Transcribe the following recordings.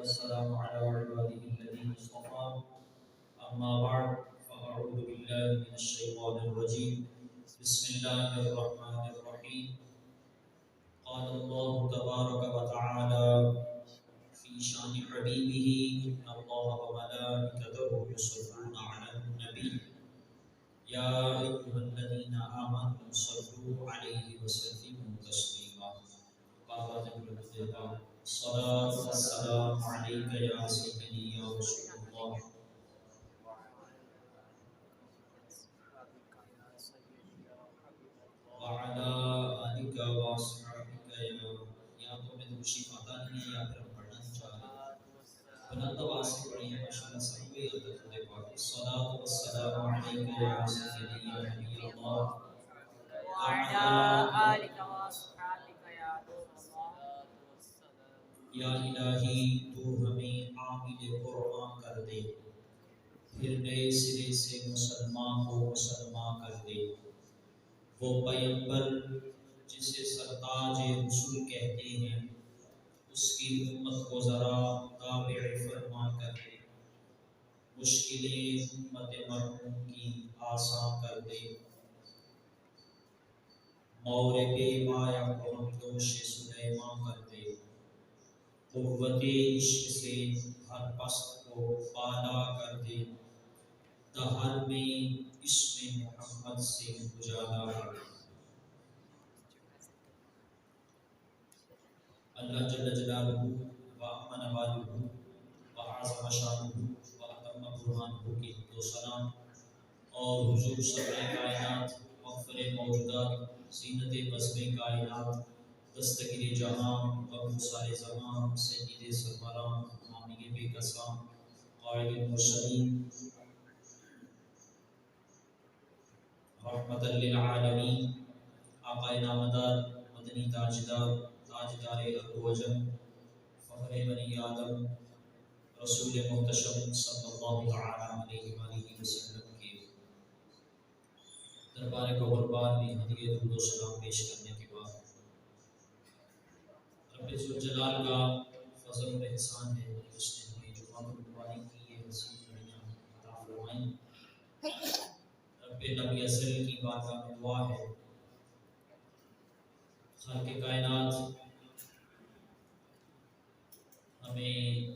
والسلام على عباده الذين اصطفى أما بعد فأعوذ بالله من الشيطان الرجيم بسم الله الرحمن الرحيم قال الله تبارك وتعالى في شان حبيبه إن الله وملائكته يصلون على النبي يا أيها الذين آمنوا صلوا عليه وسلموا تسليما قال جل الصلاة والسلام عليك يا سيدي يا رسول الله وعلى آلك وأصحابك یا تو میں تشریف آتا نہیں ہے یا پھر ہم پڑھنا نہیں چاہ رہے بلند آواز سے پڑھیں یا ماشاءاللہ سب کو یہ عادت ہے پاک الصلاۃ والسلام علیک یا سیدی یا نبی اللہ وعلى آلك وأصحابك يا رسول الله یا الہی تو ہمیں عامل قرآن کر دے پھر نئے سرے سے مسلمان کو مسلمان کر دے وہ پیغمبر جسے سرتاج رسول کہتے ہیں اس کی امت کو ذرا تابع فرما کر دے مشکلیں امت مرحوم کی آسان کر دے مورب مایا کو ہم دوش سلیمان کر دے قوت عشق سے ہر پست کو بالا کر دے دہر میں اسم محمد سے اجالا کر دے اللہ جل جلالہ و امن والہ و اعظم شانہ و اتم برہانہ کی حمد و سلام اور حضور سرور کائنات مغفر موجودات زینت بزم کائنات دستگیر جہاں ابو سار زمان سید سروران امامی بے قسام قائد المرسلین رحمت للعالمین آقا نامدار مدنی تاجدار تاجدار ابوجم فخر بنی آدم رسول محتشم صلی اللہ تعالی علیہ وآلہ وسلم کے دربار کو قربان میں ہدیہ درود و سلام پیش کرنے کے بعد رب ذوالجلال کا فضل و احسان ہے اس نے ہمیں جمعہ قربانی کی یہ حسین گھڑیاں عطا فرمائیں رب نبی اصل کی بارگاہ میں دعا ہے خالق کائنات ہمیں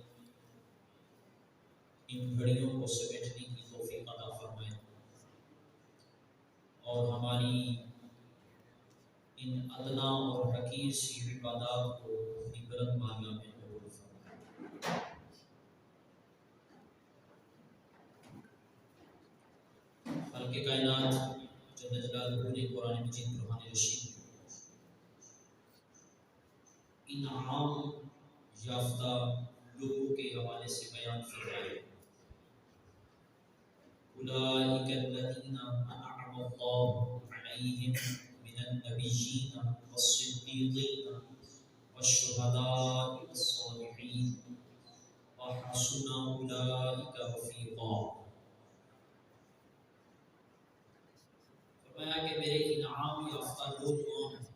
ان گھڑیوں کو سمیٹنے کی توفیق عطا فرمائے اور ہماری ان ادنا اور حقیر سی عبادات کو اپنی بلند بارگاہ میں قبول فرمائے خالق کائنات جل جلالہ نے قرآن مجید قرآن رشید انعام یافتہ لوگوں کے حوالے سے بیان فرمائے اولئک الذین انعم اللہ علیہم من النبیین والصدیقین والشہداء والصالحین وحسن اولئک رفیقا فرمایا کہ میرے انعام یافتہ لوگ کون ہیں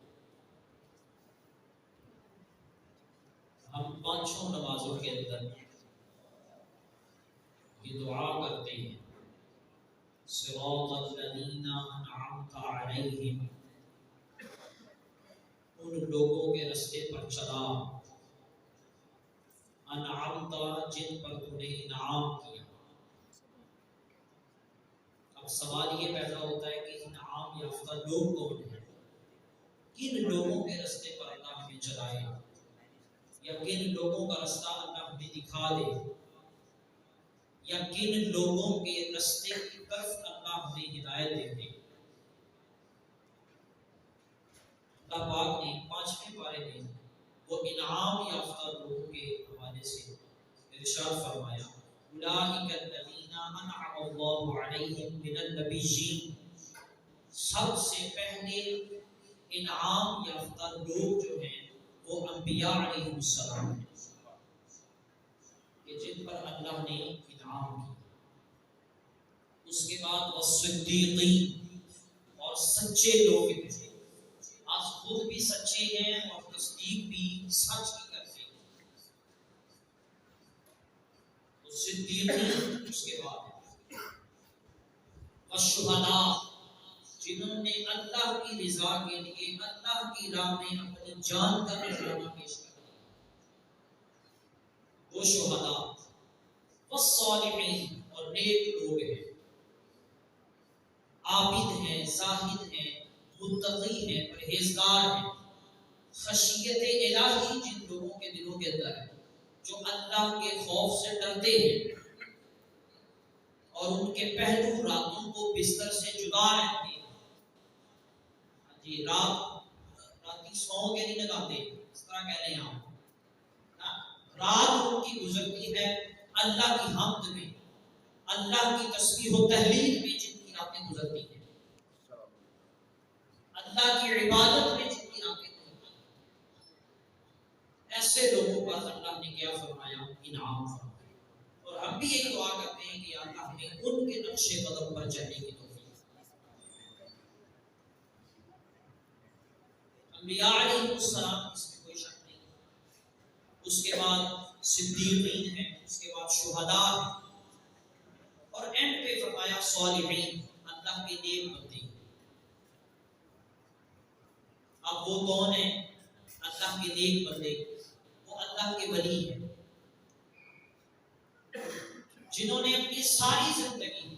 ہم پانچوں نمازوں کے اندر یہ دعا کرتے ہیں صراط الذین انعمت علیہم ان لوگوں کے رستے پر چلا انعمت جن پر تو نے انعام کیا اب سوال یہ پیدا ہوتا ہے کہ انعام یافتہ لوگ کون ہیں کن لوگوں کے رستے پر اللہ ہمیں چلائے یا کن لوگوں کا رستہ اللہ ہمیں دکھا دے یا کن لوگوں کے رستے کی طرف اللہ ہمیں ہدایت دے دے اللہ پاک نے پانچویں پارے میں وہ انعام یافتہ لوگوں کے حوالے سے ارشاد فرمایا اولئک الذین انعم اللہ علیہم من النبیین سب سے پہلے انعام یافتہ لوگ جو ہیں وہ انبیاء علیہ السلام ہیں کہ جن پر اللہ نے انعام کیا اس کے بعد والصدیقین اور سچے لوگ ہیں آج خود بھی سچے ہیں اور تصدیق بھی سچ کی کرتے ہیں صدیقین اس کے بعد والشہداء جنہوں نے اللہ کی رضا کے لیے اللہ کی راہ میں اپنی جان کا نذرانہ پیش کیا وہ شہداء والصالحین اور نیک لوگ ہیں عابد ہیں زاہد ہیں متقی ہیں پرہیزگار ہیں خشیت الہی جن لوگوں کے دلوں کے اندر ہے جو اللہ کے خوف سے ڈرتے ہیں اور ان کے پہلو راتوں کو بستر سے جدا رہتے ہیں جی راتی سو کے نہیں لگاتے اس طرح کہہ لیں آپ رات ان کی گزرتی ہے اللہ کی حمد میں اللہ کی تسبیح و تحلیل میں جن کی راتیں گزرتی ہیں اللہ کی عبادت میں جن کی راتیں گزرتی ہیں ایسے لوگوں پر اللہ نے کیا فرمایا انعام فرمایا اور ہم بھی یہی دعا کرتے ہیں کہ اللہ ہمیں ان کے نقش قدم پر چلنے کی توفیق انبیاء علیہ السلام اس میں کوئی شک نہیں اس کے بعد صدیقین ہیں اس کے بعد شہداء ہیں اور اینڈ پہ فرمایا صالحین اللہ کے نیک بندے اب وہ کون ہیں اللہ کے نیک بندے وہ اللہ کے ولی ہیں جنہوں نے اپنی ساری زندگی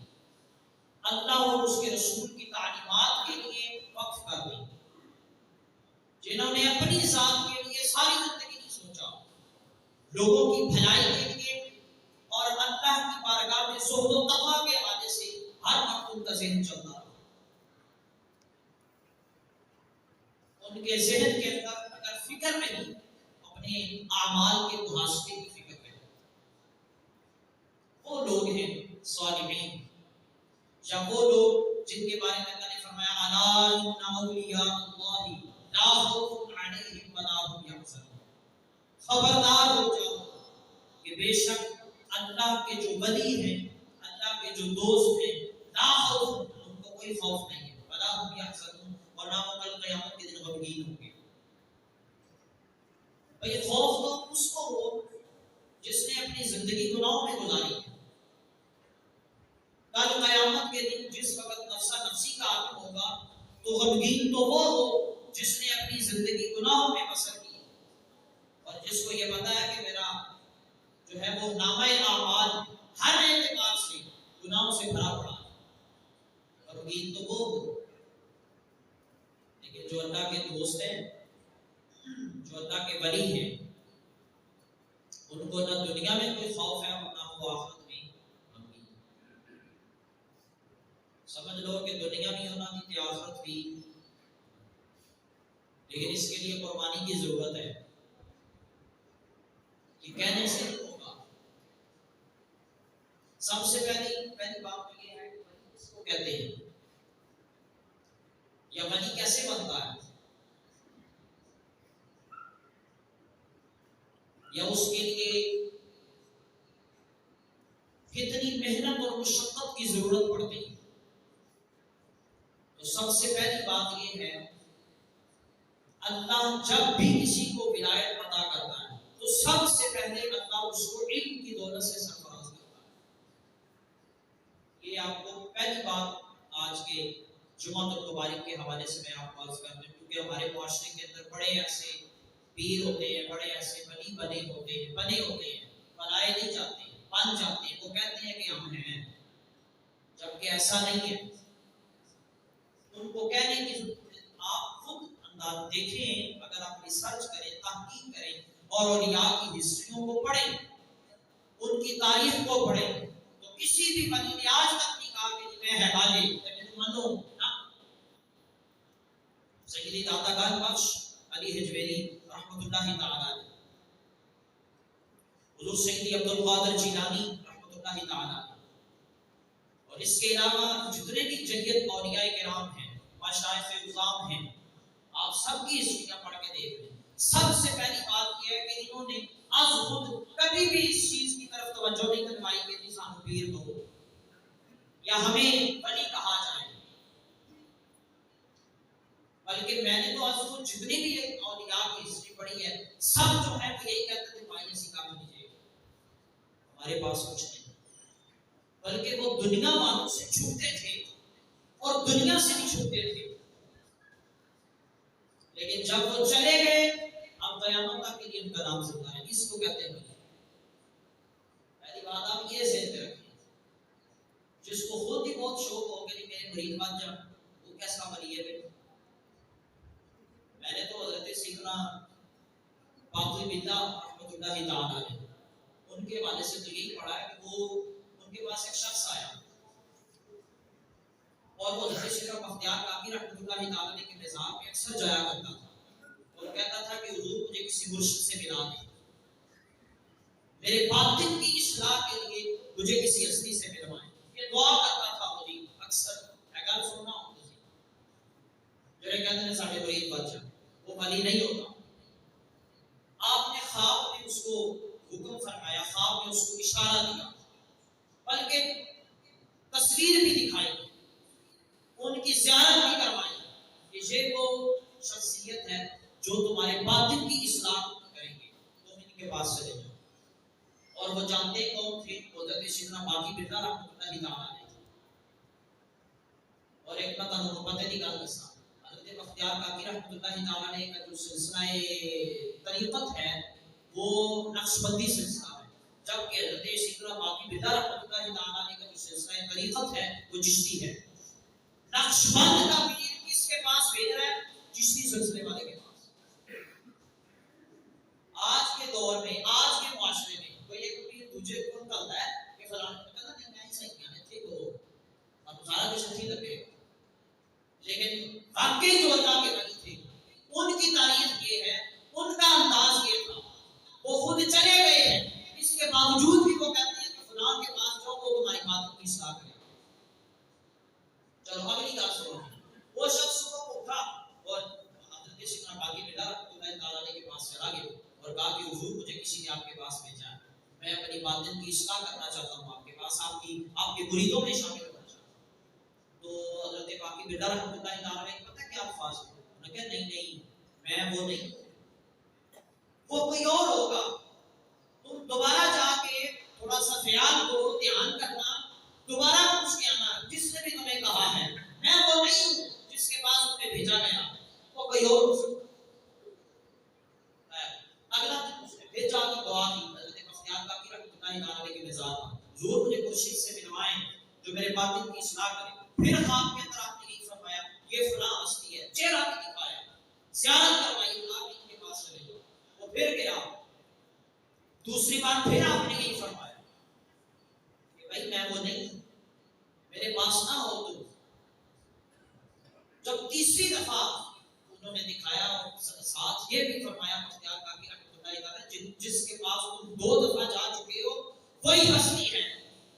اللہ اور اس کے رسول کی تعلیمات کے لیے وقف کر دی جنہوں نے اپنی ذات کے لیے ساری زندگی نہیں سوچا لوگوں کی بھلائی کے لیے اور اللہ کی بارگاہ میں زہد و تقویٰ کے حوالے سے ہر وقت ان کا ذہن چلتا رہا ان کے ذہن کے اندر اگر فکر نہیں اپنے اعمال کے محاسبے کی فکر میں وہ لوگ ہیں صالحین یا وہ لوگ جن کے بارے میں اللہ نے فرمایا الا ان اولیاء اللہ لا خوف علیہم ولا هم يحزنون خبردار ہو جاؤ کہ بے شک اللہ کے جو ولی ہیں اللہ کے جو دوست ہیں لا خوف ان کو کوئی خوف نہیں ہے ولا هم يحزنون اور نہ وہ کل قیامت کے دن غمگین ہوں گے بھئی خوف تو اس کو ہو جس نے اپنی زندگی گناہوں میں گزاری ہے کل قیامت کے دن جس وقت نفسا نفسی کا عالم ہوگا تو غمگین تو وہ ہو جس نے اپنی زندگی گناہوں میں بسر کی اور جس کو یہ پتا ہے کہ میرا جو ہے وہ نامہ اعمال ہر اعتبار سے گناہوں سے بھرا پڑا ہے غمگین تو وہ ہو لیکن جو اللہ کے دوست ہیں جو اللہ کے ولی ہیں ان کو نہ دنیا میں کوئی خوف ہے اور نہ وہ آخرت میں غمگین سمجھ لو کہ دنیا بھی ہونا تھی آخرت بھی لیکن اس کے لیے قربانی کی ضرورت ہے یہ کہنے سے نہیں ہوگا سب سے پہلی بات تو یہ ہے کہ ولی کس کو کہتے ہیں یا ولی کیسے بنتا ہے یا اس کے لیے کتنی محنت اور مشقت کی ضرورت پڑتی ہے تو سب سے پہلی بات یہ ہے اللہ جب بھی کسی کو ولایت عطا کرتا ہے تو سب سے پہلے اللہ اس کو علم کی دولت سے سرفراز کرتا ہے یہ آپ کو پہلی بات آج کے جمعہ المبارک کے حوالے سے میں آپ کو عرض کرتا ہوں کیونکہ ہمارے معاشرے کے اندر بڑے ایسے پیر ہوتے ہیں بڑے ایسے ولی بنے ہوتے ہیں بنائے نہیں جاتے بن جاتے ہیں وہ کہتے ہیں کہ ہم ہیں جبکہ ایسا نہیں ہے ان کو کہنے کی ضرورت آپ خود انداز دیکھیں اگر آپ ریسرچ کریں تحقیق کریں اور اولیاء کی ہسٹریوں کو پڑھیں ان کی تاریخ کو پڑھیں تو کسی بھی ولی نے آج تک نہیں کہا کہ میں ہے حاجی لیکن منو نا سیدی داتا گان بخش علی حجویری رحمۃ اللہ تعالی علیہ حضور سیدی عبد القادر جیلانی رحمۃ اللہ تعالی علیہ اور اس کے علاوہ جتنے بھی جلیت اولیاء کرام ہیں مشائخ اعظام ہیں آپ سب کی ہسٹریاں پڑھ کے دیکھ لیں سب سے پہلی بات یہ ہے کہ انہوں نے از خود کبھی بھی اس چیز کی طرف توجہ نہیں کروائی کہ جی سانو پیر دو یا ہمیں ولی کہا جائے بلکہ میں نے تو از خود جتنی بھی اولیاء کی ہسٹری پڑھی ہے سب جو ہے وہ یہی کہتے تھے بھائی ایسی کام نہیں چاہیے ہمارے پاس کچھ نہیں، بلکہ وہ دنیا والوں سے چھپتے تھے اور دنیا سے بھی چھپتے تھے، لیکن جب وہ چلے گئے اب قیامت تک کے لیے ان کا نام زندہ ہے۔ اس کو کہتے ہیں ولی۔ پہلی بات آپ یہ ذہن میں رکھیں، جس کو خود ہی بہت شوق ہو کہ میرے مرید بن جا، وہ کیسا ولی ہے؟ میں نے تو حضرت سیدنا باقی بلّہ رحمۃ اللہ تعالیٰ علیہ ان کے والد سے تو یہی پڑھا ہے کہ وہ ان کے پاس ایک شخص آیا اور وہ حضرت شیخ بختیار کاکی رحمۃ اللہ تعالیٰ علیہ کے مزار میں اکثر جایا کرتا تھا اور کہتا تھا کہ حضور مجھے کسی مرشد سے ملا دیں، میرے باطن کی اصلاح کے لیے مجھے کسی ہستی سے ملوائیں۔ یہ دعا کرتا تھا مجھے اکثر۔ میں گل سننا ہوں تسی جو کہتے ہیں ساڈے مرید بن جا، وہ ولی نہیں ہوتا۔ آپ نے خواب میں اس کو حکم فرمایا، خواب میں اس کو اشارہ دیا، بلکہ تصویر بھی دکھائی، ان کی زیارت بھی کروائی کہ یہ وہ شخصیت ہے جو تمہارے باطن کی اصلاح کریں گے، تم ان کے پاس چلے جاؤ۔ اور وہ جانتے کون تھے؟ حضرت سیدنا باقی بلّہ رحمۃ اللہ تعالیٰ علیہ۔ اور ایک میں تمہیں پتہ دی گل دساں، حضرت بختیار کاکی رحمۃ اللہ تعالیٰ علیہ کا جو سلسلہ طریقت ہے وہ نقشبندی سلسلہ ہے، جبکہ حضرت سیدنا باقی بلّہ رحمۃ اللہ تعالیٰ علیہ کا جو سلسلہ طریقت ہے وہ چشتی ہے۔ نقشبند کا پیر کس کے پاس بھیج رہا ہے؟ چشتی سلسلے والے کے پاس۔ آج کے دور میں، آج کے معاشرے میں کوئی ایک پیر دوسرے کو نکلتا ہے کہ فلاں کہتا نہیں میں ہی صحیح ہے تھے تو اب سارا کچھ اچھی لگے، لیکن واقعی جو اللہ کے ولی تھے ان کی تعریف یہ ہے، ان کا انداز یہ تھا، وہ خود چلے گئے ہیں، اس کے باوجود بھی وہ کہتے ہیں کہ فلاں کے پاس جاؤ وہ تمہاری باتوں کی اصلاح کرے۔ چلو اگلی بات سنو، وہ شخص کو اٹھا اور حضرت سیدنا باقی بلّہ رحمۃ اللہ تعالیٰ علیہ کے پاس چلا گیا اور کہا کہ حضور مجھے کسی نے آپ کے پاس بھیجا ہے، میں اپنی باطن کی اصلاح کرنا چاہتا ہوں، آپ کے پاس آپ کے مریدوں میں شامل ہونا چاہتا ہوں۔ تو حضرت باقی بلّہ رحمۃ اللہ تعالیٰ علیہ پتہ کیا الفاظ ہیں؟ انہوں نے کہا نہیں میں وہ نہیں، وہ کوئی اور ہوگا، تم دوبارہ جا کے تھوڑا سا خیال کرو، دھیان کرنا، دوبارہ پوچھ کے آنا، جس نے بھی تمہیں کہا ہے میں وہ نہیں ہوں جس کے پاس تمہیں بھیجا گیا، وہ کوئی اور ہو سکتا ہے۔ اگلا دن اس نے پھر جا کر دعا کی حضرت بختیار کاکی رحمۃ اللہ تعالیٰ علیہ کے مزار پر، حضور مجھے مرشد سے ملوائیں جو میرے باطن کی اصلاح کرے۔ پھر خواب کے اندر آپ نے یہ فرمایا یہ فلاں ہستی ہے، چہرہ بھی دکھایا، زیارت کروائی، آپ ان کے پاس چلے جاؤ۔ وہ پھر گیا، دوسری بار پھر آپ نے یہی فرمایا کہ بھائی میں وہ نہیں ہوں، میرے پاس نہ ہو تو۔ جب تیسری دفعہ انہوں نے دکھایا اور ساتھ یہ بھی فرمایا بختیار کاکی رحمۃ اللہ تعالیٰ جس کے پاس تم 2 دفعہ جا چکے ہو وہی ہستی ہے،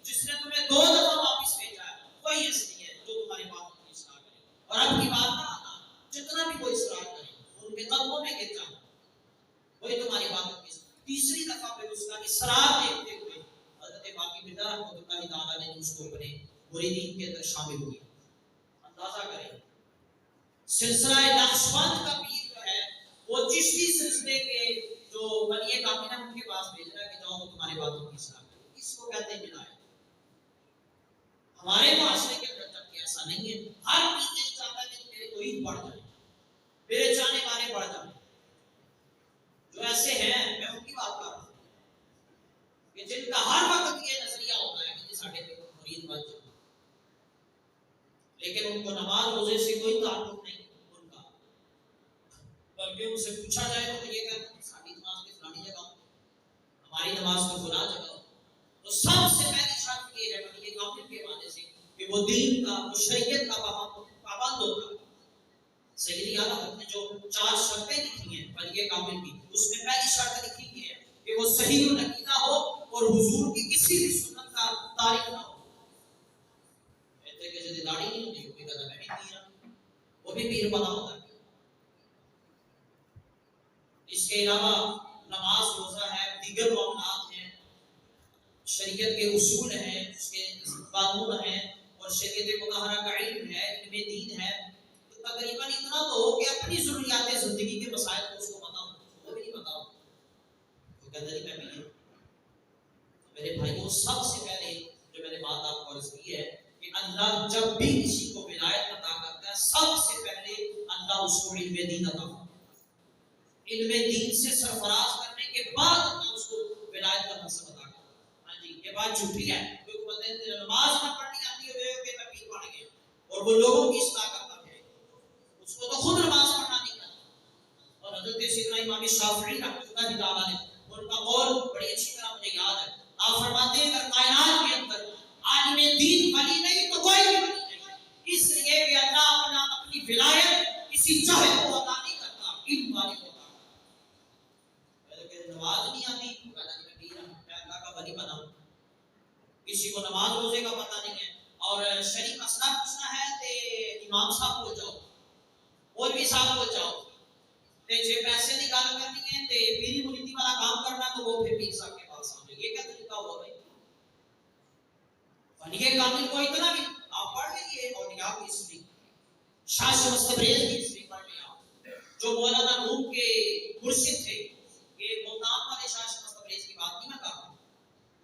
جس نے تمہیں 2 دفعہ واپس بھیجا ہے وہی ہستی ہے جو تمہاری باتوں کی اصلاح کرے، اور اب کی بات نہ آنا، جتنا بھی کوئی اصلاح کرے ان کے قدموں میں گر جانا، وہی تمہاری باتوں کی اصلاح۔ تیسری دفعہ پھر اس کا اصرار دیکھتے ہوئے حضرت باقی بلّہ رحمۃ اللہ تعالیٰ نے اس کو اپنے مریدین کے اندر شامل ہوئی۔ اندازہ کریں سلسلہ نقشبند کا پیر جو ہے وہ چشتی سلسلے کے جو ولی کامل ہیں ان کے پاس بھیج رہا ہے کہ جاؤ وہ تمہاری باتوں کی اصلاح کرے، اس کو کہتے ہیں ولایت۔ ہمارے معاشرے کے اندر جبکہ ایسا نہیں ہے، ہر پیر یہ چاہتا ہے کہ میرے مرید بڑھ جائیں، میرے چاہنے والے بڑھ جائیں۔ جو ایسے ہیں میں ان کی بات کر رہا ہوں کہ جن کا ہر وقت یہ نظریہ ہوتا ہے کہ ساڈے مرید بن جائیں، لیکن ان کو نماز روزے سے کوئی تعلق نہیں ان کا، بلکہ ان سے پوچھا جائے تو یہ کہتے ہیں ساری نماز کی فلانی جگہ، ہماری نماز کی فلاں جگہ۔ تو سب سے پہلی شرط یہ ہے ولی کامل کے معنی سے کہ وہ دین کا، وہ شریعت کا پابند ہوتا ہے۔ سیدی اعلیٰ حضرت نے جو 4 شرطیں لکھی ہیں ولی کامل کی، اس میں پہلی شرط لکھی ہے کہ وہ صحیح العقیدہ ہو اور حضور کی کسی بھی سنت کا تارک نہ ہو۔ کہ جدی داڑھی نہیں ہوتی کوئی کہتا میں بھی پیر ہوں، وہ بھی پیر بنا ہوتا ہے۔ اس کے علاوہ نماز روزہ ہے، دیگر معاملات ہیں، شریعت کے اصول ہیں، اس کے قانون ہیں، اور شریعت مطہرہ کا علم ہے، علم دین ہے، تو تقریباً اتنا تو ہو کہ اپنی ضروریات زندگی کے مسائل کو اس کو پتا ہو، وہ بھی نہیں پتا ہو، وہ کہتا نہیں میں پیر ہوں۔ میرے بھائیوں سب سے پہلے جو میں نے بات آپ کو عرض کی ہے کہ اللہ جب بھی کسی کو ولایت عطا کرتا ہے سب سے پہلے اللہ اس کو علم دین عطا کرتا ہے، علم دین سے سرفراز کرنے کے بعد اللہ اس کو ولایت کا منصب عطا کرتا ہے۔ ہاں جی یہ بات جھوٹی ہے، کوئی بندے نے نماز نہ پڑھنی آتی ہے کہ میں پیر بن گیا اور وہ لوگوں کی اصلاح کرتا ہے، اس کو تو خود نماز پڑھنا نہیں آتا۔ اور حضرت سیدنا امام شافعی رحمۃ اللہ تعالیٰ نے ان کا قول بڑی اچھی طرح مجھے یاد ہے، آپ فرماتے ہیں اگر کائنات کے اندر عالم دین ولی نہیں تو کوئی بھی ولی نہیں، اس لیے کہ اللہ اپنی ولایت کسی چاہے کو عطا نہیں کرتا، علم والے کو عطا کرتا ہے۔ کہ نماز نہیں آتی تو کہتا کہ میں پیر ہوں، میں اللہ کا ولی بنا ہوں۔ کسی کو نماز روزے کا پتہ نہیں ہے اور شریف مسئلہ پوچھنا ہے تو امام صاحب کو جاؤ، مولوی صاحب کو جاؤ، جے پیسے کی گل کرنی ہے تے پیری مریدی والا کام کرنا تو وہ پھر پیر صاحب کے پاس آ جائے۔ یہ کیا طریقہ ہوا بھائی؟ ولی کامل کو اتنا بھی آپ پڑھ لیجیے اولیاء کی ہسٹری، شاہ شمس تبریز کی ہسٹری پڑھ لیں آپ، جو مولانا روم کے مرشد تھے۔ یہ ملتان والے شاہ شمس تبریز کی بات نہیں میں کر رہا،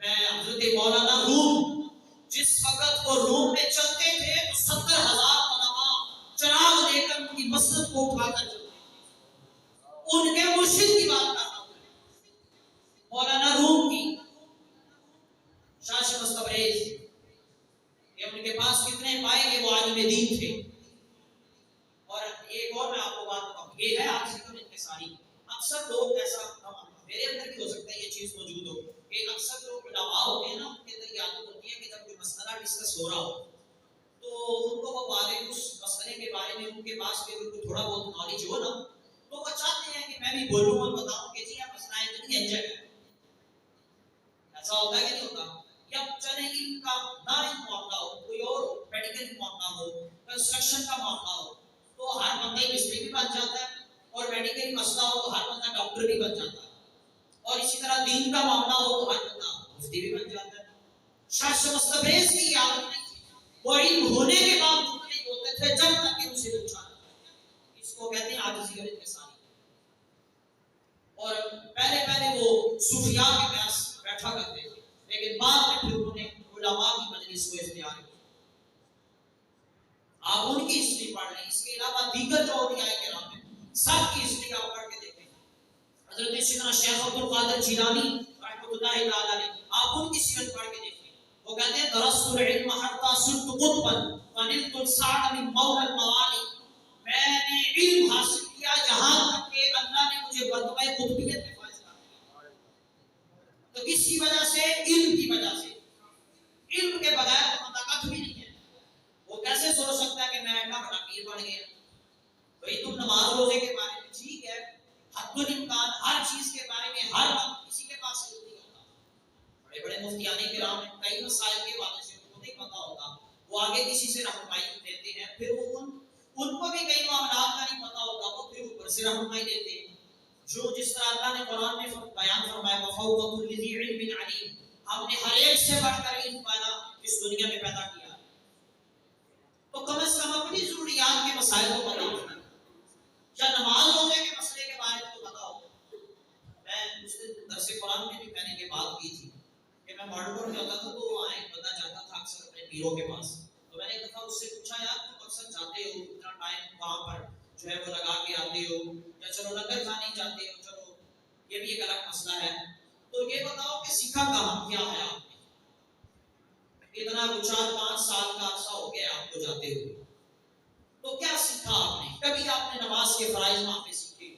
میں حضرت مولانا روم جس وقت وہ روم میں چلتے تھے تو 70,000 علماء چراغ لے کر ان کی مسجد کو اٹھا کر چلتے، ان کے مرشد کی بات کر رہا ہوں، مولانا روم کی، شاہ شمس تبریز۔ کہ ان کے پاس کتنے پائے گے وہ عالم دین تھے۔ اور ایک اور میں آپ کو بات بتاؤں، یہ ہے آج کی انکساری۔ اکثر لوگ ایسا، میرے اندر بھی ہو سکتا ہے یہ چیز موجود ہو کہ اکثر لوگ علماء ہوتے ہیں نا، ان کے اندر یہ عادت ہوتی ہے کہ جب کوئی مسئلہ ڈسکس ہو رہا ہو تو ان کو وہ بارے اس مسئلے کے بارے میں ان کے پاس بھی تھوڑا بہت نالج ہو نا تو وہ چاہتے ہیں کہ میں بھی بولوں اور بتاؤں کہ جی آپ مسئلہ اتنی انجر ہے۔ ایسا ہوتا ہے کہ نہیں ہوتا؟ یا چلے ان کا نہ معاملہ ہو، کوئی اور میڈیکل معاملہ ہو، کنسٹرکشن کا معاملہ ہو تو ہر بندہ مستری بھی بن جاتا ہے، اور میڈیکل مسئلہ ہو تو ہر بندہ ڈاکٹر بھی بن جاتا ہے، اور اسی طرح دین کا معاملہ ہو تو ہر بندہ مفتی بھی بن جاتا ہے۔ شاہ شمس تبریز کی یہ عادت نہیں تھی، وہ علم ہونے کے باوجود نہیں ہوتے تھے جب تک کہ اسے پوچھا نہ جائے۔ اس کو کہتے ہیں عاجزی اور انکساری۔ اور پہلے وہ صوفیاء کے پاس بیٹھا کرتے تھے، لیکن بعد میں پھر انہوں نے علماء کی مجلس کو اختیار کیا۔ آپ ان کی ہسٹری پڑھ لیں، اس کے علاوہ دیگر جو اولیاء کرام ہیں سب کی ہسٹری آپ پڑھ کے دیکھیں۔ حضرت سیدنا شیخ عبد القادر جیلانی رحمۃ اللہ تعالی علیہ، آپ ان کی سیرت پڑھ کے دیکھیں۔ وہ کہتے ہیں درست العلم حتی صرت قطبا فنلت السعد من مولا الموالی، میں نے علم حاصل کیا جہاں تک کہ اللہ نے مجھے مرتبہ قطبیت میں فائز کر دیا۔ تو کس کی وجہ سے؟ علم کی وجہ سے۔ علم کے بغیر تو بندہ کچھ بھی نہیں ہے۔ وہ کیسے سوچ سکتا ہے کہ میں اتنا بڑا پیر بن گیا؟ بھئی تم نماز روزے کے بارے میں ٹھیک ہے، حد الامکان ہر چیز کے بارے میں ہر وقت کسی کے پاس علم نہیں ہوتا۔ بڑے بڑے مفتیان کرام ہیں، کئی مسائل کے بارے سے ان کو نہیں پتا ہوتا، وہ آگے کسی سے رہنمائی دیتے ہیں، پھر وہ ان کو بھی کئی معاملات کا نہیں پتا ہوتا، وہ پھر اوپر سے رہنمائی دیتے ہیں۔ جو جس طرح اللہ نے قرآن میں بیان فرمایا وَفَوْقَ كُلِّ ذِي عِلْمٍ عَلِيمٍ، ہم نے ہر ایک سے بڑھ کر علم والا اس دنیا میں پیدا کیا ہے۔ تو کم از کم اپنی ضروریات کے مسائل کو پتا ہونا، یا نماز روزے کے مسئلے کے بارے میں تو پتا ہوگا۔ میں اس دن درس قرآن میں بھی میں نے یہ بات کی تھی کہ میں ماڈل میں جاتا تھا تو وہاں ایک بندہ جاتا تھا اکثر اپنے پیروں کے پاس، تو میں نے ایک دفعہ اس سے پوچھا یار تم اکثر جاتے ہو اتنا ٹائم وہاں پر جو ہے وہ لگا کے آتے ہو، یا چلو لنگر کھانے جاتے ہو، چلو یہ بھی ایک الگ مسئلہ ہے، تو یہ بتاؤ کہ سیکھا کہاں کیا ہے آپ نے؟ اتنا 4-5 سال کا عرصہ ہو گیا آپ کو جاتے ہوئے، تو کیا سیکھا آپ نے؟ کبھی آپ نے نماز کے فرائض وہاں پہ سیکھے،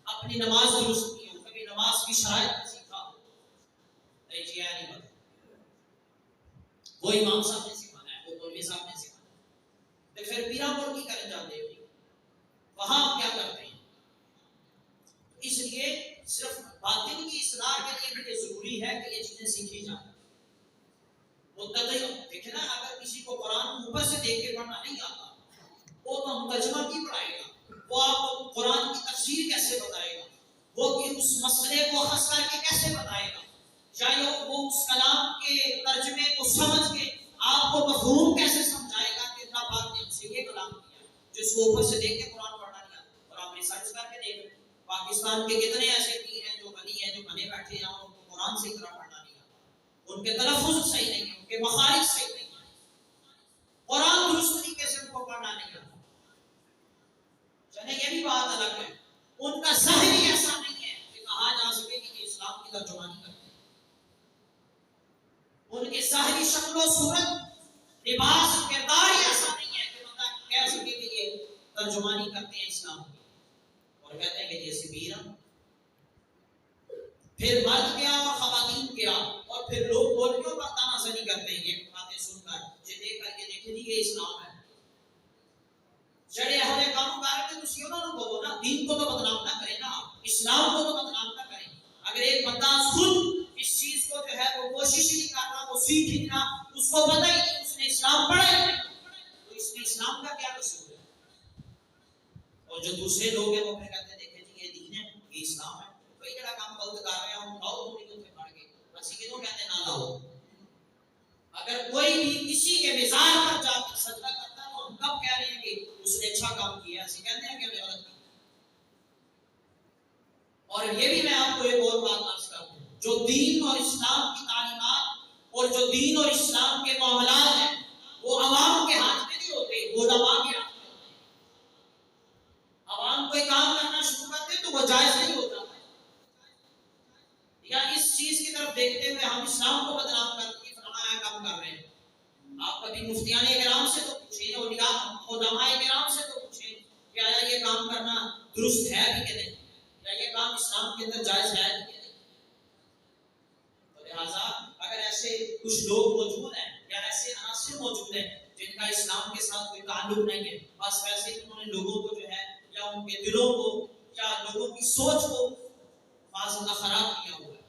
اپنی نماز درست کی ہو، کبھی نماز کی شرائط میں سیکھا ہو؟ نہیں جی نہیں پتا۔ وہ امام صاحب نے سکھانا ہے، وہ مولوی صاحب نے سکھانا ہے، تو پھر پیرا پور کی کرنے جاتے ہو وہاں آپ کیا کرتے ہیں؟ اس لیے صرف باطن کی اصلاح کے لیے بھی ضروری ہے کہ یہ چیزیں سیکھی جائیں۔ متقی دیکھیں نا، اگر کسی کو قرآن اوپر سے دیکھ کے پڑھنا نہیں آتا، وہ تو ترجمہ کی پڑھائے گا، وہ آپ کو قرآن کی تفسیر کیسے بتائے گا، وہ اس مسئلے کو خاص کر کے کیسے بتائے گا، یا وہ اس کلام کے ترجمے کو سمجھ کے آپ کو مفہوم کیسے سمجھائے گا کہ اللہ پاک نے ہم سے یہ کلام کیا، جس کو اوپر سے دیکھ کے قرآن پڑھنا نہیں آتا۔ اور آپ ریسرچ کر کے دیکھ لیں، پاکستان کے کتنے ایسے پیر ہیں جو بنی ہیں، جو بنے بیٹھے ہیں، اور ان کو قرآن سے اتنا پڑھنا نہیں آتا، ان کے تلفظ صحیح نہیں ہے، ان کے مخارج صحیح نہیں ہے، قرآن درست طریقے سے ان کو پڑھنا نہیں آتا، چلے یہ بھی بات الگ ہے، ان کا ظاہر ہی ایسا نہیں ہے کہ کہا جا سکے کہ اسلام کی ترجمانی کرتے ہیں، ان کے ظاہری شکل و صورت، لباس، کردار ہی ایسا نہیں ہے کہ بندہ کہہ سکے کہ یہ ترجمانی کرتے ہیں اسلام کی، اور کہتے ہیں کہ یہ سبیرہ، پھر مرد کیا اور خواتین کیا، اور پھر لوگ بولکیوں پر تانا زنی کرتے ہیں یہ باتیں سن کر، یہ دیکھ کر کے دیکھیں یہ اسلام ہے، جڑے اہل کام کار کے تسی انہوں نے بولو نا، دین کو تو بدنام نہ کریں نا، اسلام کو تو بدنام نہ کریں، اگر ایک بندہ خود اس چیز کو جو ہے وہ کوشش ہی نہیں کر رہا، وہ سیکھ ہی نہیں رہا، اس کو پتہ ہی نہیں، اس نے اسلام پڑھا ہی نہیں، تو اس میں اسلام کا کیا قصور ہے؟ اور جو دوسرے لوگ ہیں وہ پھر کہتے ہیں دیکھیں جی یہ دین ہے، یہ اسلام ہے، کوئی جڑا کام غلط کر رہے ہیں ہم لاؤ تو نہیں ہوتے پڑھ کے، بس یہ کیوں کہتے ہیں نہ لاؤ، اگر کوئی بھی کسی کے مزار پر جا کر سجدہ کرتا ہے تو ہم کب کہہ رہے ہیں کہ اس نے اچھا کام کیا، ایسے کہتے ہیں کہ ہمیں غلط کیا؟ اور یہ بھی میں آپ کو ایک اور بات عرض کر دوں، جو دین اور اسلام کی تعلیمات اور جو دین اور اسلام کے معاملات ہیں وہ عوام کے ہاتھ میں نہیں ہوتے، علماء کے ہاتھ میں ہوتے ہیں، عوام کوئی کام کرنا شروع کرتے تو وہ جائز نہیں ہوتا، یا اس چیز کی طرف دیکھتے ہوئے ہم اسلام کو بدنام کرتے ہیں فلانا کام کر رہے ہیں، آپ کبھی مفتیان کرام سے تو پوچھیں، علماء کرام سے تو پوچھیں کہ آیا یہ کام کرنا درست ہے بھی کہ نہیں، یا یہ کام اسلام کے اندر جائز ہے بھی کہ نہیں، تو لہٰذا اگر ایسے کچھ لوگ موجود ہیں یا ایسے عناصر موجود ہیں جن کا اسلام کے ساتھ کوئی تعلق نہیں ہے، بس ویسے ہی انہوں نے لوگوں کو جو ہے یا ان کے دلوں کو یا لوگوں کی سوچ کو بعض اوقات خراب کیا ہوا ہے،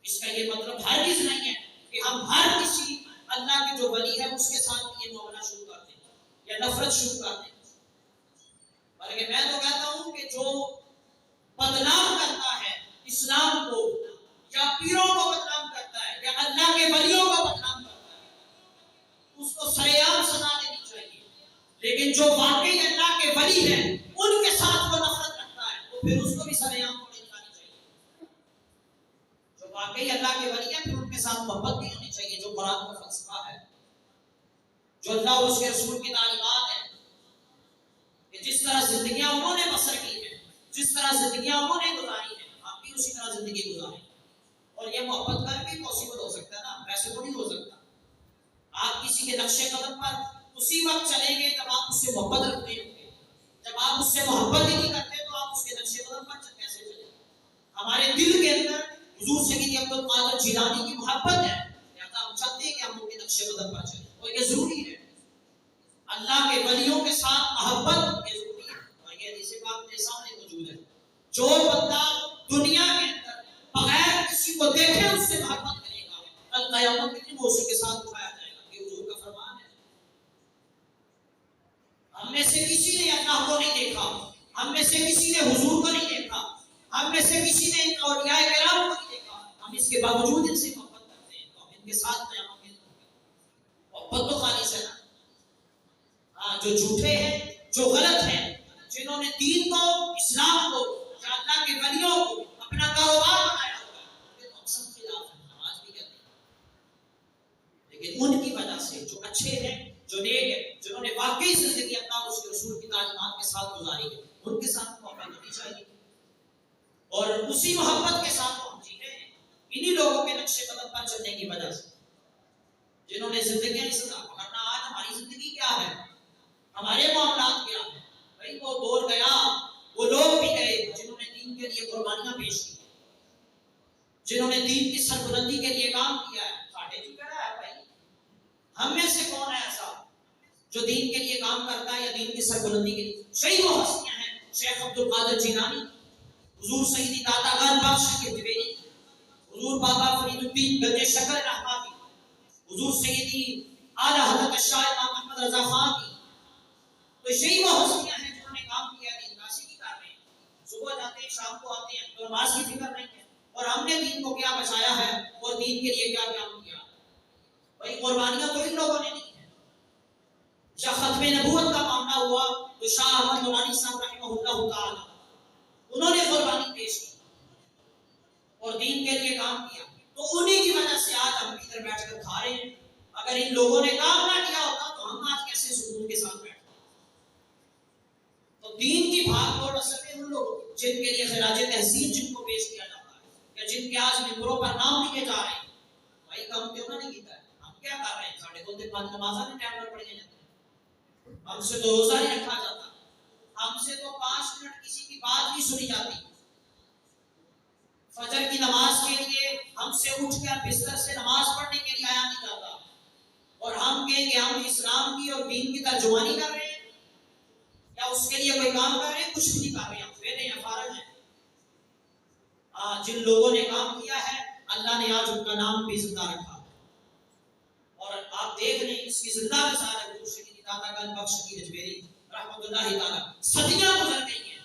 اس کا یہ مطلب ہرگز نہیں ہے کہ ہم ہر کسی اللہ کے جو ولی ہے اس کے ساتھ یہ معاملہ شروع کر دیں یا نفرت شروع کر دیں، بلکہ میں تو کہتا ہوں کہ جو بدنام کرتا ہے اسلام کو یا پیروں کو بدنام کرتا ہے یا اللہ کے ولیوں کو بدنام کرتا ہے اس کو سریعان سزا دینی چاہیے، لیکن جو واقعی اللہ کے ولی ہیں ان کے ساتھ وہ نفرت رکھتا ہے تو پھر اس کو بھی سریعان ہونی چاہیے، جو واقعی اللہ کے ولی ہیں پھر ان کے ساتھ محبت بھی ہونی چاہیے، جو قرآن کا فلسفہ ہے، جو اللہ اور اس کے رسول کی تعلیمات ہیں، کہ جس طرح زندگیاں انہوں نے بسر کی ہیں، جس طرح زندگیاں انہوں نے گزاری ہیں آپ بھی اسی طرح زندگی گزاریں، اور یہ محبت کر بھی پاسبل ہو سکتا ہے نا، ویسے تو نہیں ہو سکتا، آپ کسی کے نقش قدم پر اسی وقت چلیں گے جب آپ اس سے محبت رکھتے ہوں گے، جب آپ اس سے محبت ہی نہیں کرتے تو آپ اس کے نقش قدم پر کیسے چلیں؟ ہمارے دل کے اندر حضور سید عبد القادر جیلانی کی محبت ہے، لہذا ہم چاہتے ہیں کہ ہم ان کے نقش قدم پر چلیں، اور یہ ضروری ہے، اللہ کے ولیوں کے ساتھ محبت یہ ضروری ہے، اور یہ حدیث پاک میرے سامنے موجود ہے، جو بندہ دنیا کے اندر بغیر کسی کو دیکھے اس سے محبت کرے گا کل قیامت کے دن وہ اسی کے ساتھ اٹھایا جائے گا، یہ حضور کا فرمان ہے، ہم میں سے کسی نے اللہ کو نہیں دیکھا، ہم میں سے کسی نے حضور کو نہیں دیکھا، ہم میں سے کسی نے اولیاء کرام کو نہیں دیکھا، ہم اس کے باوجود ان سے محبت کرتے ہیں، تو ہم ان کے ساتھ قیامت کے دن محبت تو خالص ہے نا، جو جھوٹے ہیں، جو غلط ہیں، جنہوں نے دین کو، اسلام کو یا اللہ کے ولیوں کو اپنا کاروبار بنایا ہوا ہے، ان کے تو ہم سب خلاف ہیں، ہم آج بھی کہتے ہیں، لیکن ان کی وجہ سے جو اچھے ہیں، جو نیک ہیں، جنہوں نے واقعی زندگی اللہ اور اس کے رسول کی تعلیمات کے ساتھ گزاری ہے، ان کے ساتھ محبت ہونی چاہیے، اور اسی محبت کے ساتھ ہم جی رہے ہیں، انہی لوگوں کے نقش قدم پر چلنے کی وجہ سے جنہوں نے زندگیاں نہیں سزا، ورنہ آج ہماری زندگی کیا ہے، ہمارے معاملات کیا ہیں، بھائی وہ دور گیا، وہ لوگ بھی گئے جنہوں نے دین کے لیے قربانیاں پیش کی، جنہوں نے دین کی سربلندی کے لیے کام کیا ہے، ساٹھے جی کرا ہے بھائی، ہم میں سے کون ہے ایسا جو دین کے لیے کام کرتا ہے یا دین کی سربلندی کے لیے؟ صحیح وہ ہستیاں ہیں، شیخ عبد القادر جیلانی، حضور سیدی داتا گان بخش کے جویری، حضور بابا فرید الدین گنج شکر رحمانی، حضور سیدی اعلیٰ حضرت شاہ امام احمد رضا خان کی، تو یہی وہ ہستیاں ہیں جنہوں نے کام کیا، دین ناسی کی کر رہے ہیں، صبح جاتے ہیں شام کو آتے ہیں، تو نماز کی فکر نہیں ہے، اور ہم نے دین کو کیا بچایا ہے اور دین کے لیے کیا کام کیا، بھائی قربانیاں تو ان لوگوں نے نہیں ہیں، جب ختم نبوت کا معاملہ ہوا تو شاہ احمد نورانی صاحب رحمہ اللہ تعالی انہوں نے قربانی پیش کی اور دین کے لیے کام کیا، تو انہی کی وجہ سے آج ہم بھی ان لوگوں نے کام نہ کیا ہوتا تو ہم آج کیسے سکون کے ساتھ بیٹھتے؟ تو دین کی بھاگ دوڑ اصل میں ان لوگوں جن کے لیے خراج تحسین جن کو پیش کیا جاتا ہے یا جن کے آج ممبروں پر نام لکھے جا رہے ہیں، بھائی کام کیوں نہ نہیں کیتا ہے؟ ہم کیا کر رہے ہیں؟ ساڑھے دو پانچ نمازاں نہیں ٹائم پر پڑھی جاتی ہیں، ہم سے تو روزہ نہیں رکھا جاتا، ہم سے تو 5 منٹ کسی کی بات نہیں سنی جاتی، فجر کی نماز کے لیے ہم سے اٹھ کر بستر سے نماز پڑھنے کے لیے آیا نہیں جاتا، اور ہم کہیں گے ہم اسلام کی اور دین کی ترجمانی کر رہے ہیں یا اس کے لیے کوئی کام کر رہے ہیں؟ کچھ بھی نہیں کر رہے ہیں، ہم ویلے ہیں، فارغ ہیں۔ جن لوگوں نے کام کیا ہے اللہ نے آج ان کا نام بھی زندہ رکھا، اور آپ دیکھ لیں اس کی زندہ مثال ہے حضور سیدی داتا گنج بخش کی اجمیری رحمۃ اللہ تعالی، صدیاں گزر گئی ہیں،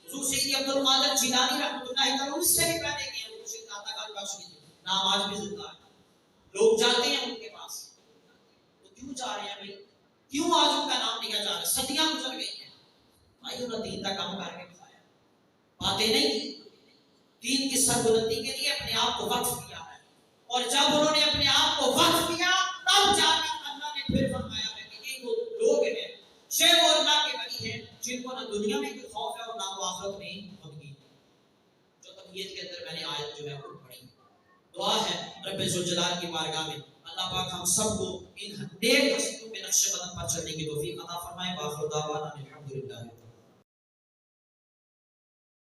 حضور سیدی عبد القادر جیلانی رحمۃ اللہ تعالی ان سے بھی پہلے کے حضور سیدی داتا گنج بخش کی نام آج بھی زندہ ہے، لوگ جاتے ہیں ان کے پاس، تو کیوں جا رہے ہیں بھائی؟ کیوں آج ان کا نام لیا جا رہا ہے؟ صدیاں گزر گئی ہیں، بھائی انہوں نے دین کا کام کر کے دکھایا، باتیں نہیں کی، دین کی سربلندی کے لیے اپنے آپ کو وقف کیا ہے، اور جب انہوں نے اپنے آپ کو وقف کیا تب جا کر اللہ نے پھر فرمایا ہے کہ یہ وہ لوگ ہیں شیخ اور اللہ کے ولی ہیں جن کو نہ دنیا میں کوئی خوف ہے اور نہ وہ آخرت میں غمگین۔ جو تقویت کے اندر میں نے آیت جو ہے وہ پڑھی، دعا ہے رب ذوالجلال کی بارگاہ میں اللہ پاک ہم سب کو ان نیک حسینوں پہ نقش قدم پر چلنے کی توفیق عطا فرمائے۔ وآخر دعوانا الحمدللہ۔